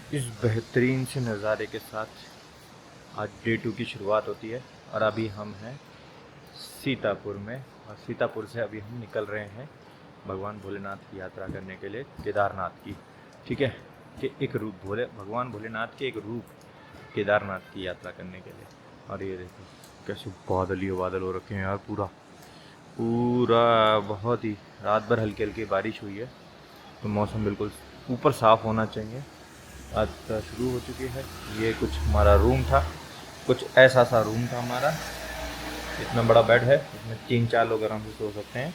इस बेहतरीन से नज़ारे के साथ आज डे 2 की शुरुआत होती है और अभी हम हैं सीतापुर में। और सीतापुर से अभी हम निकल रहे हैं भगवान भोलेनाथ की यात्रा करने के लिए, केदारनाथ की। ठीक है, कि एक रूप भगवान भोलेनाथ के एक रूप केदारनाथ की यात्रा करने के लिए। और ये देखो कैसे बादल ही बादल हो रखे हैं यार, पूरा पूरा बहुत ही। रात भर हल्की हल्की बारिश हुई है तो मौसम बिल्कुल ऊपर साफ़ होना चाहिए। यात्रा शुरू हो चुकी है। ये कुछ हमारा रूम था, कुछ ऐसा सा रूम था हमारा। इतना बड़ा बेड है, इसमें 3-4 लोग आराम से सो सकते हैं।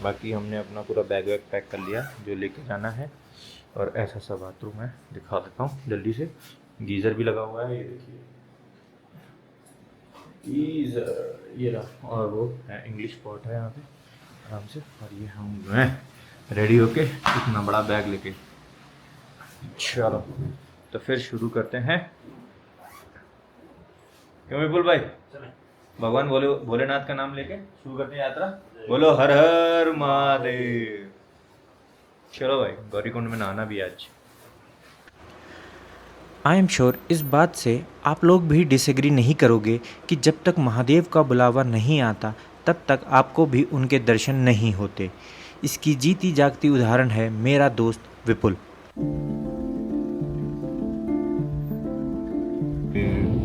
बाकी हमने अपना पूरा बैग वैग पैक कर लिया जो लेके जाना है। और ऐसा सा बाथरूम है, दिखा देता हूँ जल्दी से। गीज़र भी लगा हुआ है, ये देखिए गीज़र, ये रहा। और वो है इंग्लिश पॉट है यहाँ पे आराम से। और ये हम हैं रेडी होके इतना बड़ा बैग लेके। चलो तो फिर शुरू करते हैं। क्यों विपुल भाई, भगवान भोलेनाथ का नाम लेके शुरू करते हैं यात्रा। बोलो हर हर महादेव। चलो भाई, गौरीकुंड में नहाना भी आज। आई एम श्योर इस बात से आप लोग भी डिसएग्री नहीं करोगे कि जब तक महादेव का बुलावा नहीं आता तब तक आपको भी उनके दर्शन नहीं होते। इसकी जीती जागती उदाहरण है मेरा दोस्त विपुल।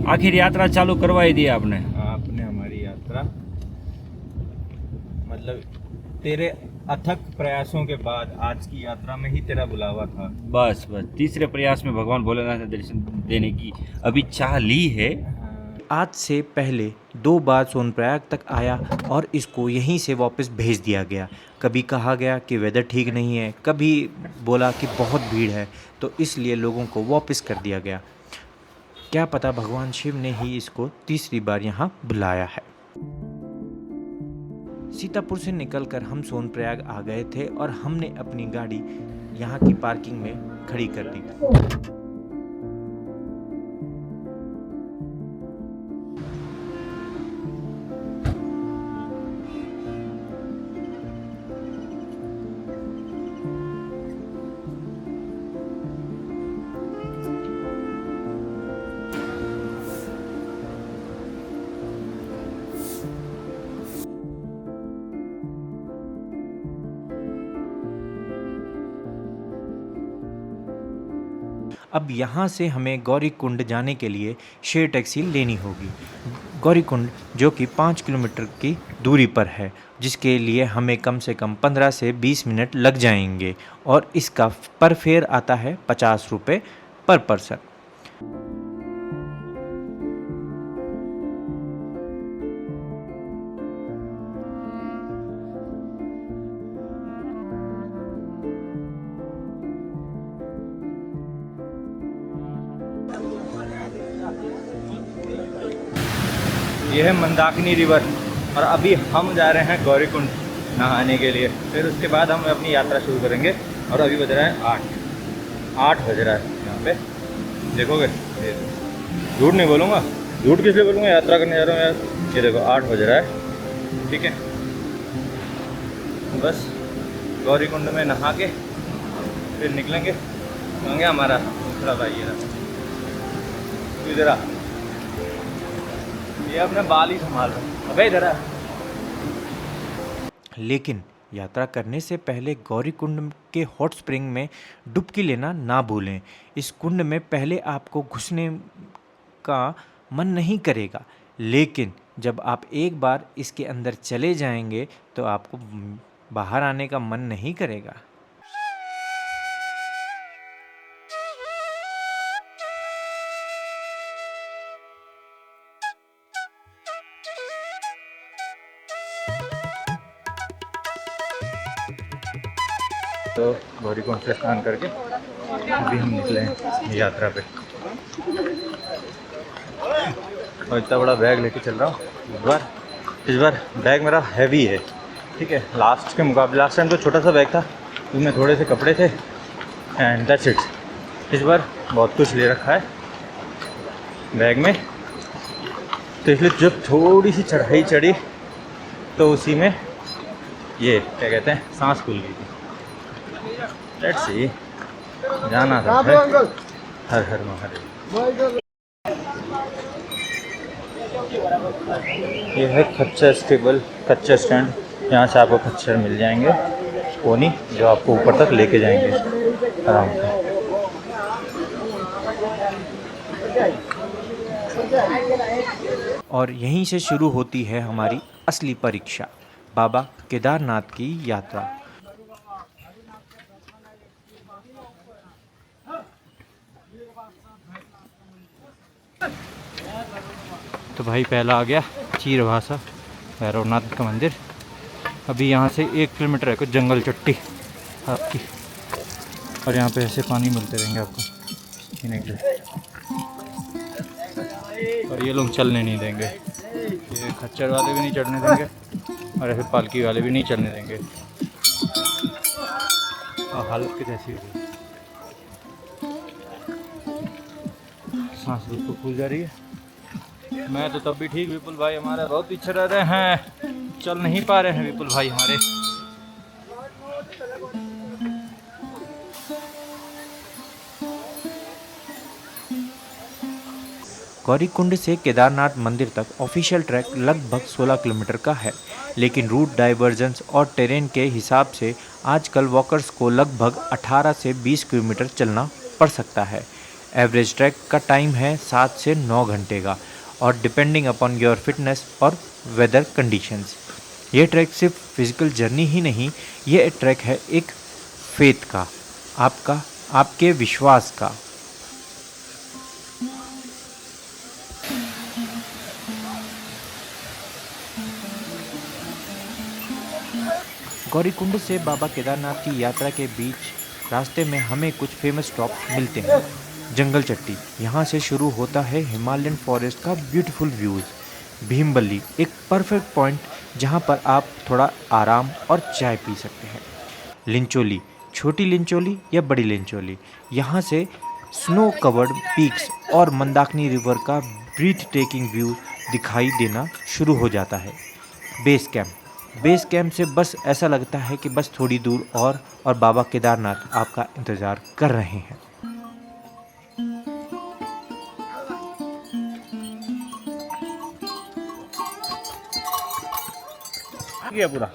आखिर यात्रा चालू करवाई दी आपने। आपने हमारी यात्रा, मतलब तेरे अथक प्रयासों के बाद आज की यात्रा में ही तेरा बुलावा था। बस तीसरे प्रयास में भगवान भोलेनाथ ने दर्शन देने की अभी चाह ली है। आज से पहले 2 बार सोनप्रयाग तक आया और इसको यहीं से वापस भेज दिया गया। कभी कहा गया कि वेदर ठीक नहीं है, कभी बोला कि बहुत भीड़ है, तो इसलिए लोगों को वापस कर दिया गया। क्या पता भगवान शिव ने ही इसको तीसरी बार यहाँ बुलाया है। सीतापुर से निकलकर हम सोनप्रयाग आ गए थे और हमने अपनी गाड़ी यहाँ की पार्किंग में खड़ी कर दी। अब यहाँ से हमें गौरीकुंड जाने के लिए शेयर टैक्सी लेनी होगी। गौरीकुंड जो कि 5 किलोमीटर की दूरी पर है, जिसके लिए हमें कम से कम 15 से 20 मिनट लग जाएंगे और इसका पर फेयर आता है 50 रुपये पर पर्सन। यह है मंदाकिनी रिवर और अभी हम जा रहे हैं गौरीकुंड नहाने के लिए। फिर उसके बाद हम अपनी यात्रा शुरू करेंगे। और अभी बज रहा है 8 बज रहा है यहाँ पे, देखोगे। झूठ नहीं बोलूँगा, झूठ किस लिए बोलूँगा, यात्रा करने जा रहा हूँ यार। ये देखो 8 बज रहा है, ठीक है। बस गौरीकुंड में नहा के फिर निकलेंगे। होंगे हमारा दूसरा भाई, ये रहा इधर आ। ये अपने बाल ही संभाल रहे। अबे इधर आ। लेकिन यात्रा करने से पहले गौरीकुंड के हॉट स्प्रिंग में डुबकी लेना ना भूलें। इस कुंड में पहले आपको घुसने का मन नहीं करेगा, लेकिन जब आप एक बार इसके अंदर चले जाएंगे तो आपको बाहर आने का मन नहीं करेगा। तो गौरीकुंड से स्नान करके अभी हम निकले हैं यात्रा पे। और इतना बड़ा बैग लेके चल रहा हूँ इस बार बैग मेरा हैवी है, ठीक है। लास्ट के मुकाबले लास्ट टाइम तो छोटा सा बैग था, उसमें थोड़े से कपड़े थे एंड दैट्स इट। इस बार बहुत कुछ ले रखा है बैग में, तो इसलिए जब थोड़ी सी चढ़ाई चढ़ी तो उसी में ये क्या कहते हैं, सांस खुल गई थी। लेट्स सी, जाना था हर हर महादेव। ये है खच्चर स्टेबल, खच्चर स्टैंड। यहाँ से आपको खच्चर मिल जाएंगे पोनी, जो आपको ऊपर तक लेके जाएंगे आराम से। और यहीं से शुरू होती है हमारी असली परीक्षा, बाबा केदारनाथ की यात्रा। तो भाई पहला आ गया चीरभाषा भैरवनाथ का मंदिर। अभी यहाँ से 1 किलोमीटर है कुछ जंगल चट्टी आपकी, और यहाँ पे ऐसे पानी मिलते रहेंगे आपको पीने के लिए। और ये लोग चलने नहीं देंगे, ये खच्चर वाले भी नहीं चढ़ने देंगे और ऐसे पालकी वाले भी नहीं चलने देंगे। और हालत की कैसी हुई, सांस बिल्कुल फूल जा रही है। मैं तो तब भी ठीक, विपुल भाई हमारे बहुत पीछे रह रहे हैं, चल नहीं पा रहे हैं विपुल भाई हमारे। गौरीकुंड से केदारनाथ मंदिर तक ऑफिशियल ट्रैक लगभग 16 किलोमीटर का है, लेकिन रूट डाइवर्जेंस और टेरेन के हिसाब से आजकल वॉकर्स को लगभग 18 से 20 किलोमीटर चलना पड़ सकता है। एवरेज ट्रैक का टाइम है 7 से 9 घंटे का, और डिपेंडिंग अपॉन योर फिटनेस और वेदर कंडीशंस। ये ट्रैक सिर्फ फिजिकल जर्नी ही नहीं, ये ट्रैक है एक फेथ का, आपके विश्वास का। गौरीकुंड से बाबा केदारनाथ की यात्रा के बीच रास्ते में हमें कुछ फेमस स्टॉप मिलते हैं। जंगल चट्टी, यहाँ से शुरू होता है हिमालयन फॉरेस्ट का ब्यूटीफुल व्यूज़। भीमबली, एक परफेक्ट पॉइंट जहाँ पर आप थोड़ा आराम और चाय पी सकते हैं। लिंचोली, छोटी लिंचोली या बड़ी लिंचोली, यहाँ से स्नो कवर्ड पीक्स और मंदाकिनी रिवर का ब्रीथ टेकिंग व्यू दिखाई देना शुरू हो जाता है। बेस कैंप से बस ऐसा लगता है कि बस थोड़ी दूर और बाबा केदारनाथ आपका इंतज़ार कर रहे हैं। गया पूरा,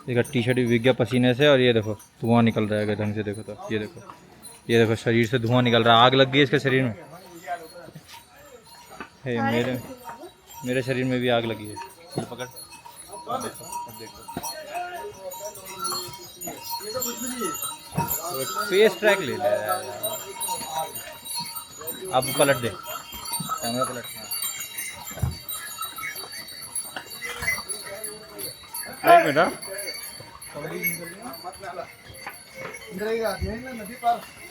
देखो टी शर्ट भी भीग गया पसीने से, और ये देखो धुआं निकल रहा है ढंग से। देखो तो ये देखो शरीर से धुआं निकल रहा है, आग लग गई इसके शरीर में। हे मेरे शरीर में भी आग लगी है। पकड़, अब देखो फेस ट्रैक ले ले यार। अब पलट दे कैमरा, पलट। एक मिनट,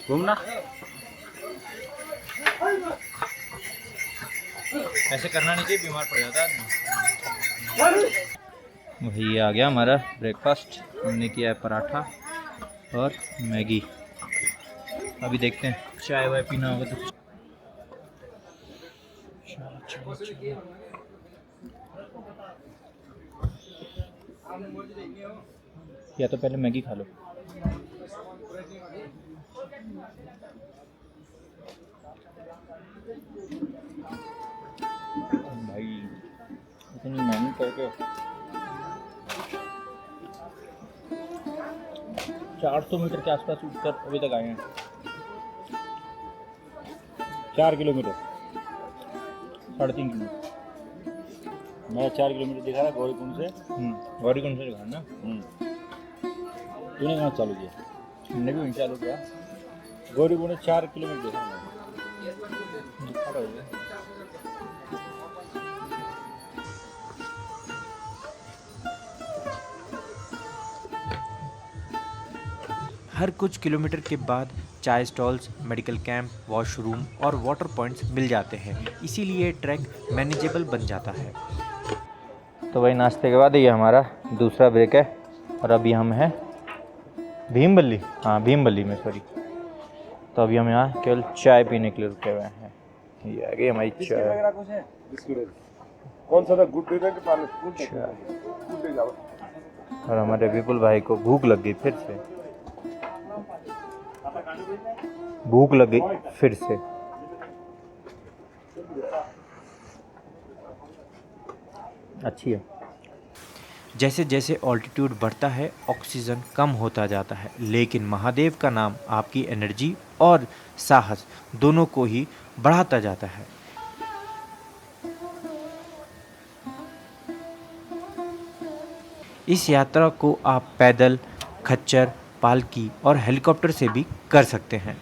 घूमना ऐसे करना नहीं चाहिए, बीमार पड़ जाता है। वही आ गया हमारा ब्रेकफास्ट। हमने किया है पराठा और मैगी। अभी देखते हैं, चाय वाय पीना होगा तो या तो पहले मैगी खा लो। भाई इतनी मेहनत करके 400 मीटर के आसपास उठकर अभी तक आए हैं। 4 किलोमीटर, 3.5 किलोमीटर। मेरा 4 किलोमीटर दिखा रहा गौरीकुंड से। गौरीकुंड से दिखा ना। तूने कहाँ चालू किया? हमने भी वहीं चालू किया। गौरीकुंड 4 किलोमीटर दिखा रहा। हर कुछ किलोमीटर के बाद चाय स्टॉल्स, मेडिकल कैंप, वॉशरूम और वाटर पॉइंट्स मिल जाते हैं, इसीलिए ट्रैक मैनेजेबल बन जाता है। तो भाई नाश्ते के बाद ये हमारा दूसरा ब्रेक है, और अभी हम हैं भीमबली, हाँ भीमबली में, सॉरी। तो अभी हम यहाँ केवल चाय पीने के लिए रुके हुए हैं। ये आ गई हमारी चाय। कौन सा था? गुड डे के पाले गुड डे जाओ। और हमारे विपुल भाई को भूख लग गई फिर से, भूख लग गई फिर से। अच्छी है। जैसे जैसे ऑल्टीट्यूड बढ़ता है ऑक्सीजन कम होता जाता है, लेकिन महादेव का नाम आपकी एनर्जी और साहस दोनों को ही बढ़ाता जाता है। इस यात्रा को आप पैदल, खच्चर, पालकी और हेलीकॉप्टर से भी कर सकते हैं।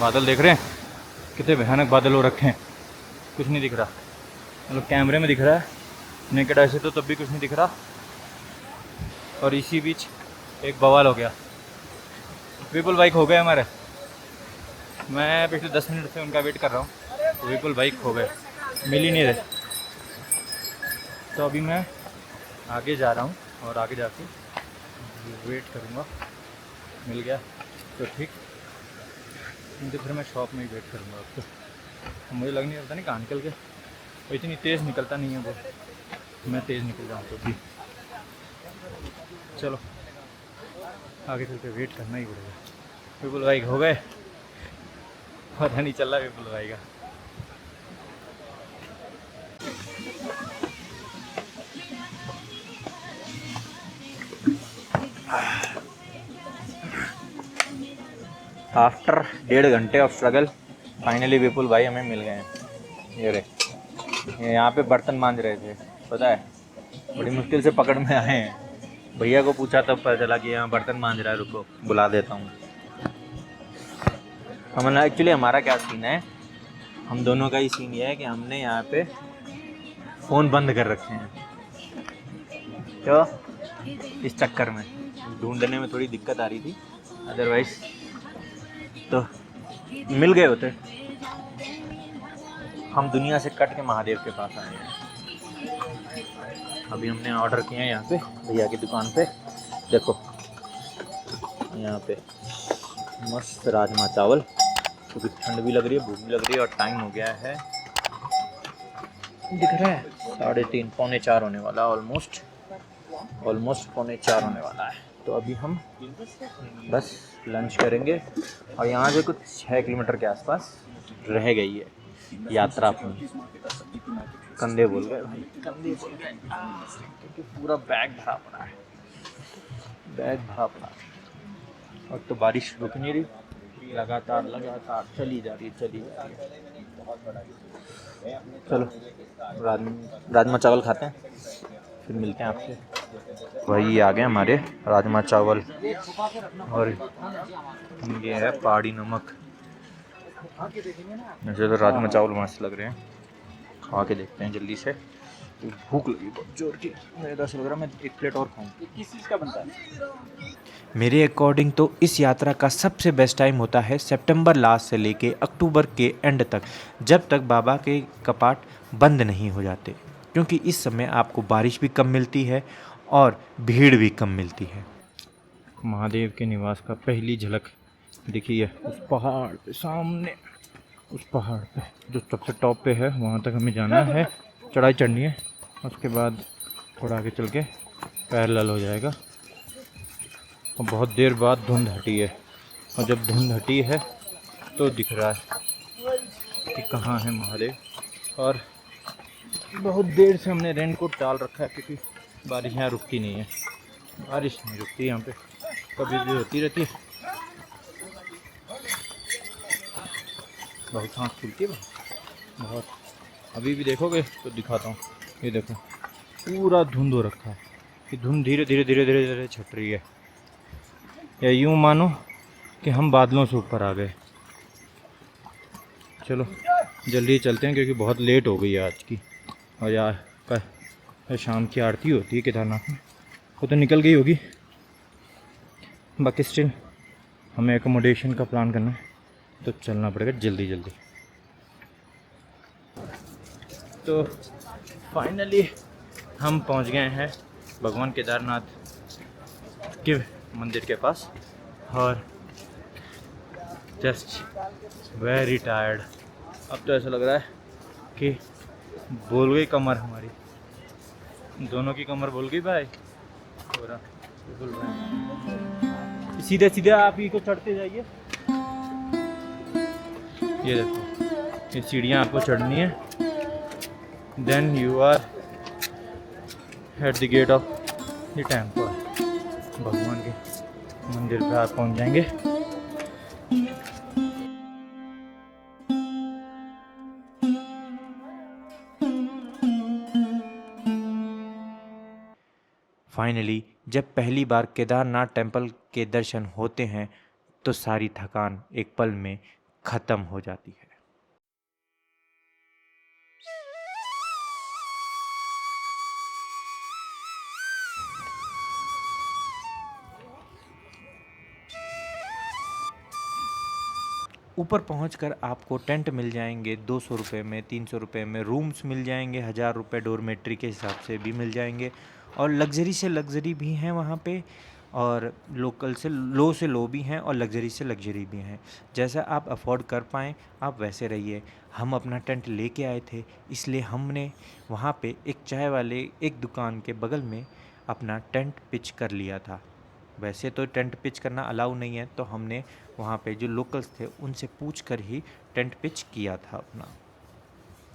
बादल देख रहे हैं, कितने भयानक बादल हो रखे हैं, कुछ नहीं दिख रहा। मतलब कैमरे में दिख रहा है, नेकेड आई से तो तब भी कुछ नहीं दिख रहा। और इसी बीच एक बवाल हो गया, विपुल बाइक हो गए हमारे। मैं पिछले 10 मिनट से उनका वेट कर रहा हूँ, तो विपुल बाइक हो गए, मिल ही नहीं रहे। तो अभी मैं आगे जा रहा हूँ और आगे जाके वेट करूँगा, मिल गया तो ठीक, नहीं तो फिर मैं शॉप में ही वेट करूँगा। अब तो मुझे लग नहीं रहा नहीं कहाँ निकल के, वो इतनी तेज़ निकलता नहीं है वो, मैं तेज़ निकल जाऊँ तो भी। चलो आगे चल के वेट करना ही पड़ेगा। विपुल भाई हो गए, पता नहीं चल रहा विपुल भाई का। आफ्टर 1.5 घंटे ऑफ स्ट्रगल फाइनली विपुल भाई हमें मिल गए हैं। ये रहे, ये यहाँ पे बर्तन मांज रहे थे, पता है, बड़ी मुश्किल से पकड़ में आए हैं। भैया को पूछा तब पता चला कि यहाँ बर्तन मांज रहा है, रुको बुला देता हूँ। हमने एक्चुअली हमारा क्या सीन है, हम दोनों का ही सीन ये है कि हमने यहाँ पे फ़ोन बंद कर रखे हैं, तो इस चक्कर में ढूंढने में थोड़ी दिक्कत आ रही थी, अदरवाइज तो मिल गए होते। हम दुनिया से कट के महादेव के पास आए हैं। अभी हमने ऑर्डर किया है यहाँ पे भैया की दुकान पे, देखो यहाँ पे मस्त राजमा चावल, क्योंकि ठंड भी लग रही है, भूख भी लग रही है और टाइम हो गया है, दिख रहा है 3:30 पौने 4 होने वाला, ऑलमोस्ट 3:45 होने वाला है। तो अभी हम बस लंच करेंगे और यहाँ से कुछ 6 किलोमीटर के आसपास रह गई है यात्रा अपनी। कंधे बोल गए भाई, कंधे बोल गए, क्योंकि पूरा बैग भरा पड़ा है, बैग भरा पड़ा है। और तो बारिश रुक नहीं रही, लगातार चली जा रही है। चलो राजमा चावल खाते हैं, फिर मिलते हैं आपसे। वही आ गए हमारे राजमा चावल, और ये है पहाड़ी नमक। मुझे तो राजमा चावल मस्त लग रहे हैं, खा के देखते हैं जल्दी से, भूख लगी बहुत जोर की, मेरे तो ऐसा लग रहा है मैं एक प्लेट और खाऊं। किस चीज़ का बनता है? मेरे अकॉर्डिंग तो इस यात्रा का सबसे बेस्ट टाइम होता है सितंबर लास्ट से लेके अक्टूबर के एंड तक, जब तक बाबा के कपाट बंद नहीं हो जाते, क्योंकि इस समय आपको बारिश भी कम मिलती है और भीड़ भी कम मिलती है। महादेव के निवास का पहली झलक दिखी है उस पहाड़ पे सामने, उस पहाड़ पे जो सबसे टॉप पे है, वहाँ तक हमें जाना है, चढ़ाई चढ़नी है, उसके बाद थोड़ा आगे चल के पैरेलल हो जाएगा। और बहुत देर बाद धुंध हटी है, और जब धुंध हटी है तो दिख रहा है कि कहाँ है महादेव। और बहुत देर से हमने रेनकोट डाल रखा है, क्योंकि बारिश यहाँ रुकती नहीं है, बारिश नहीं रुकती यहाँ पे, कभी भी होती रहती है। बहुत सांस खुलती है बहुत। अभी भी देखोगे तो दिखाता हूँ, ये देखो पूरा धुंध हो रखा है, ये धुंध धीरे धीरे छट रही है, या यूँ मानो कि हम बादलों से ऊपर आ गए। चलो जल्दी चलते हैं, क्योंकि बहुत लेट हो गई है आज की, और यार शाम की आरती होती है केदारनाथ में, वो तो निकल गई होगी, बाकी स्टिल हमें एकोमोडेशन का प्लान करना है, तो चलना पड़ेगा जल्दी जल्दी। तो फाइनली हम पहुंच गए हैं भगवान केदारनाथ के मंदिर के पास, और जस्ट वेरी टायर्ड। अब तो ऐसा लग रहा है के बोल गई कमर हमारी, दोनों की कमर बोल गई भाई। पूरा बिल्कुल भाई, सीधे सीधे आप ही को चढ़ते जाइए। ये देखो, ये सीढ़ियाँ आपको चढ़नी है। Then you are at the gate of the temple, भगवान के मंदिर पे आप पहुंच जाएंगे। फाइनली जब पहली बार केदारनाथ टेम्पल के दर्शन होते हैं तो सारी थकान एक पल में ख़त्म हो जाती है। ऊपर पहुंचकर आपको टेंट मिल जाएंगे 200 रुपये में, 300 रुपये में रूम्स मिल जाएंगे, 1000 रुपये डोरमेट्री के हिसाब से भी मिल जाएंगे। और लग्जरी से लग्जरी भी हैं वहाँ पे, और लोकल से लो भी हैं, और लग्जरी से लग्जरी भी हैं। जैसा आप अफोर्ड कर पाएँ आप वैसे रहिए। हम अपना टेंट लेके आए थे, इसलिए हमने वहाँ पे एक चाय वाले एक दुकान के बगल में अपना टेंट पिच कर लिया था। वैसे तो टेंट पिच करना अलाउ नहीं है, तो हमने वहाँ पे जो लोकल्स थे उनसे पूछ कर ही टेंट पिच किया था अपना।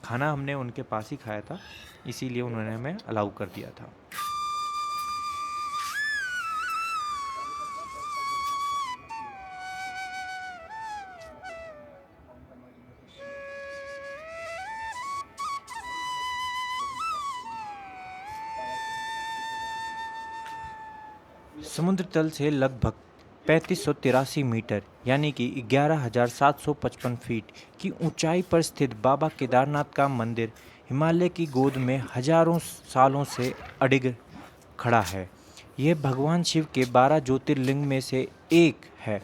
खाना हमने उनके पास ही खाया था, इसीलिए उन्होंने हमें अलाउ कर दिया था। समुद्र तल से लगभग 3583 मीटर यानी कि 11,755 फीट की ऊंचाई पर स्थित बाबा केदारनाथ का मंदिर हिमालय की गोद में हजारों सालों से अडिग खड़ा है। यह भगवान शिव के 12 ज्योतिर्लिंग में से एक है।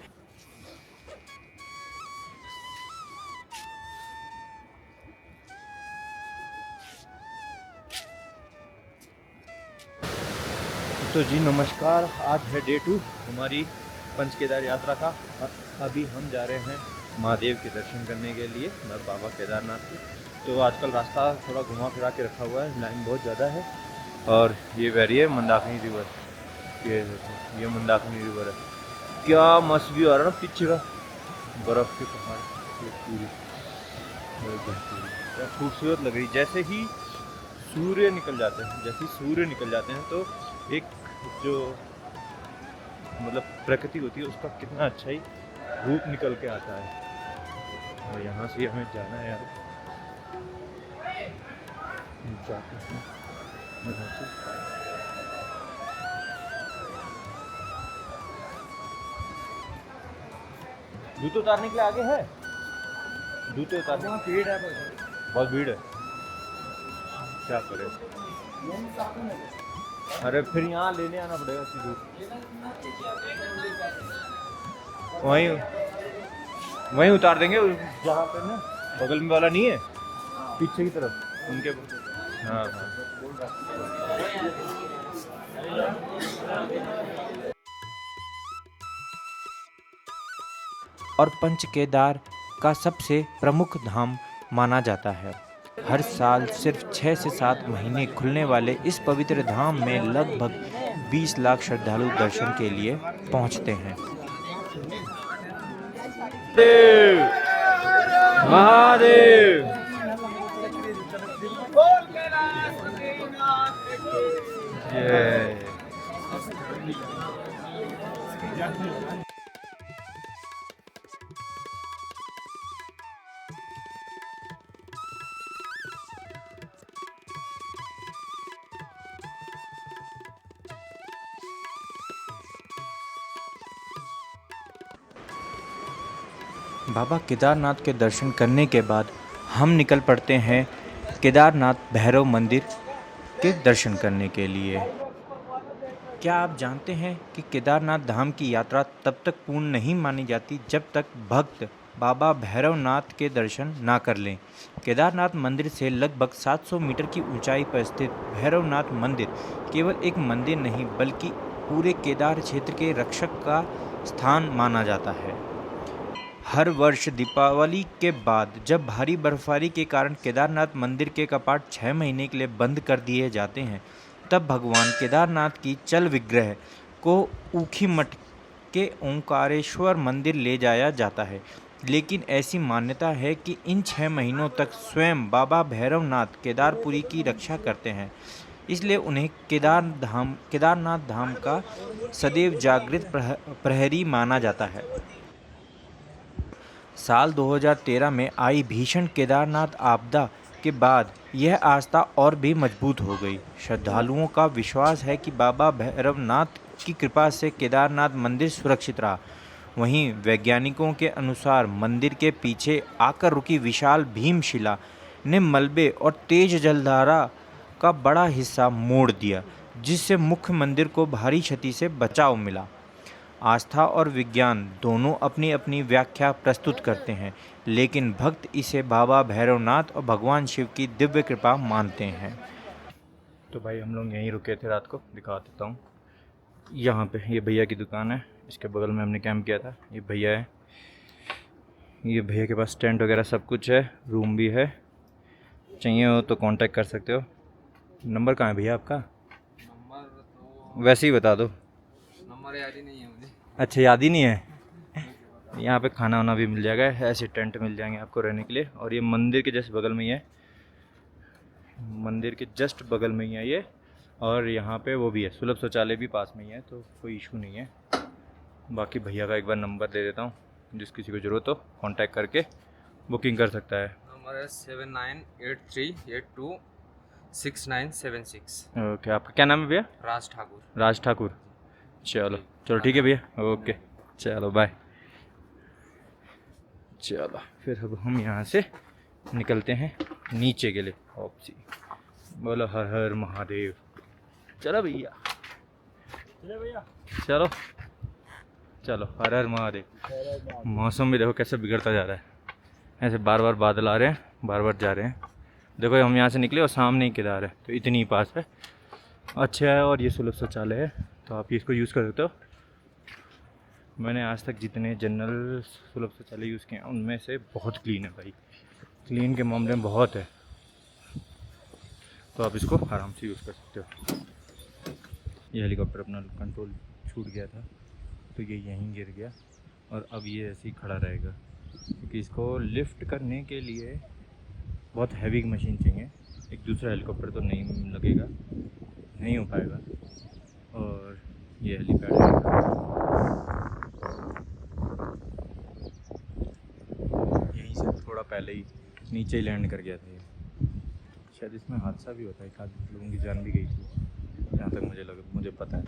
तो जी नमस्कार, आज है डे 2 हमारी पंच केदार यात्रा का। और अभी हम जा रहे हैं महादेव के दर्शन करने के लिए, बाबा केदारनाथ के। तो आजकल रास्ता थोड़ा घुमा फिरा के रखा हुआ है, लाइन बहुत ज़्यादा है। और ये बह रही है मंदाकिनी रिवर, ये देखो ये मंदाकिनी रिवर है। क्या मस्त व्यू आ रहा है ना पीछे का, बर्फ़ के पहाड़, ये पूरी क्या खूबसूरत लग रही। जैसे ही सूर्य निकल जाते हैं तो एक जो मतलब प्रकृति होती है उसका कितना अच्छा ही रूप निकल के आता है। और यहाँ से हमें जाना है यार, जाते हैं यहाँ से। जूते उतारने के लिए आगे है, जूते उतारने की भीड़ है, बहुत भीड़ है, क्या करें। अरे फिर यहाँ लेने आना पड़ेगा सीधे, वहीं उतार देंगे जहाँ पे ना बगल में वाला नहीं है, पीछे की तरफ उनके। हाँ हाँ और पंच केदार का सबसे प्रमुख धाम माना जाता है। हर साल सिर्फ 6 से 7 महीने खुलने वाले इस पवित्र धाम में लगभग 20 लाख श्रद्धालु दर्शन के लिए पहुंचते हैं। महादेव बाबा केदारनाथ के दर्शन करने के बाद हम निकल पड़ते हैं केदारनाथ भैरव मंदिर के दर्शन करने के लिए। क्या आप जानते हैं कि केदारनाथ धाम की यात्रा तब तक पूर्ण नहीं मानी जाती जब तक भक्त बाबा भैरवनाथ के दर्शन ना कर लें। केदारनाथ मंदिर से लगभग 700 मीटर की ऊंचाई पर स्थित भैरवनाथ मंदिर केवल एक मंदिर नहीं बल्कि पूरे केदार क्षेत्र के रक्षक का स्थान माना जाता है। हर वर्ष दीपावली के बाद जब भारी बर्फबारी के कारण केदारनाथ मंदिर के कपाट 6 महीने के लिए बंद कर दिए जाते हैं, तब भगवान केदारनाथ की चल विग्रह को ऊखीमठ के ओंकारेश्वर मंदिर ले जाया जाता है। लेकिन ऐसी मान्यता है कि इन 6 महीनों तक स्वयं बाबा भैरवनाथ केदारपुरी की रक्षा करते हैं, इसलिए उन्हें केदारनाथ धाम का सदैव जागृत प्रहरी माना जाता है। साल 2013 में आई भीषण केदारनाथ आपदा के बाद यह आस्था और भी मजबूत हो गई। श्रद्धालुओं का विश्वास है कि बाबा भैरवनाथ की कृपा से केदारनाथ मंदिर सुरक्षित रहा। वहीं वैज्ञानिकों के अनुसार मंदिर के पीछे आकर रुकी विशाल भीमशिला ने मलबे और तेज जलधारा का बड़ा हिस्सा मोड़ दिया, जिससे मुख्य मंदिर को भारी क्षति से बचाव मिला। आस्था और विज्ञान दोनों अपनी अपनी व्याख्या प्रस्तुत करते हैं, लेकिन भक्त इसे बाबा भैरवनाथ और भगवान शिव की दिव्य कृपा मानते हैं। तो भाई हम लोग यहीं रुके थे रात को, दिखा देता हूँ। यहाँ पे ये भैया की दुकान है, इसके बगल में हमने कैंप किया था। ये भैया है, ये भैया के पास टेंट वगैरह सब कुछ है, रूम भी है। चाहिए हो तो कांटेक्ट कर सकते हो। नंबर कहाँ है भैया आपका? नंबर तो वैसे ही बता दो। नंबर याद ही नहीं है मुझे। अच्छा, याद ही नहीं है। यहाँ पे खाना वाना भी मिल जाएगा, ऐसे टेंट मिल जाएंगे आपको रहने के लिए। और ये मंदिर के जस्ट बगल में ही है, मंदिर के जस्ट बगल में ही है ये। और यहाँ पे वो भी है, सुलभ शौचालय भी पास में ही है, तो कोई इशू नहीं है। बाकी भैया का एक बार नंबर दे देता हूँ, जिस किसी को ज़रूरत हो कांटेक्ट करके बुकिंग कर सकता है। नंबर है 7983826976। ओके, आपका क्या नाम है भैया? राज ठाकुर। राज ठाकुर। चलो चलो ठीक है भैया, ओके चलो बाय। चलो फिर अब हम यहाँ से निकलते हैं नीचे के लिए। ऑप्सी बोलो हर हर महादेव। चलो भैया, चलो चलो हर हर महादेव। मौसम भी देखो कैसे बिगड़ता जा रहा है, ऐसे बार बार बादल आ रहे हैं, बार बार जा रहे हैं। देखो हम यहाँ से निकले और सामने ही केदार है, तो इतनी ही पास है। अच्छा है, और ये सुलभ शौचालय है, तो आप इसको यूज़ कर सकते हो। मैंने आज तक जितने जनरल सुलभ शौचालय यूज़ किए हैं उनमें से बहुत क्लीन है भाई, क्लीन के मामले में बहुत है, तो आप इसको आराम से यूज़ कर सकते हो। ये हेलीकॉप्टर अपना कंट्रोल छूट गया था, तो ये यहीं गिर गया और अब ये ऐसे ही खड़ा रहेगा, क्योंकि इसको लिफ्ट करने के लिए बहुत हैवी मशीन चाहिए। एक दूसरा हेलीकॉप्टर तो नहीं लगेगा, नहीं हो पाएगा। और ये हेलीपैड है, यहीं से थोड़ा पहले ही नीचे ही लैंड कर गया था ये। शायद इसमें हादसा भी होता है, एक आध लोगों की जान भी गई थी, जहाँ तक मुझे पता है।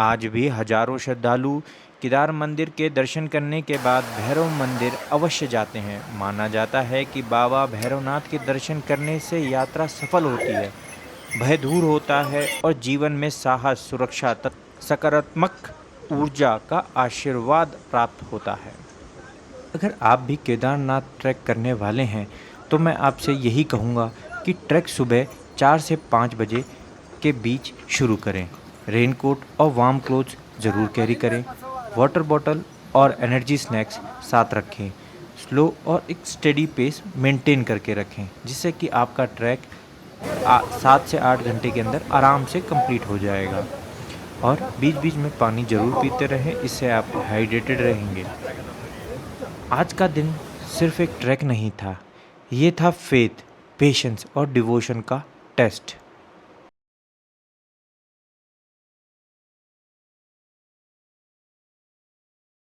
आज भी हजारों श्रद्धालु केदार मंदिर के दर्शन करने के बाद भैरव मंदिर अवश्य जाते हैं। माना जाता है कि बाबा भैरवनाथ के दर्शन करने से यात्रा सफल होती है, भय दूर होता है और जीवन में साहस, सुरक्षा तथा सकारात्मक ऊर्जा का आशीर्वाद प्राप्त होता है। अगर आप भी केदारनाथ ट्रैक करने वाले हैं तो मैं आपसे यही कहूँगा कि ट्रैक सुबह 4 से 5 बजे के बीच शुरू करें। रेनकोट और वार्म क्लोथ्स ज़रूर कैरी करें। वाटर बॉटल और एनर्जी स्नैक्स साथ रखें। स्लो और एक स्टेडी पेस मेंटेन करके रखें, जिससे कि आपका ट्रैक 7 से 8 घंटे के अंदर आराम से कंप्लीट हो जाएगा। और बीच बीच में पानी ज़रूर पीते रहें, इससे आप हाइड्रेटेड रहेंगे। आज का दिन सिर्फ एक ट्रैक नहीं था, ये था फेथ, पेशेंस और डिवोशन का टेस्ट।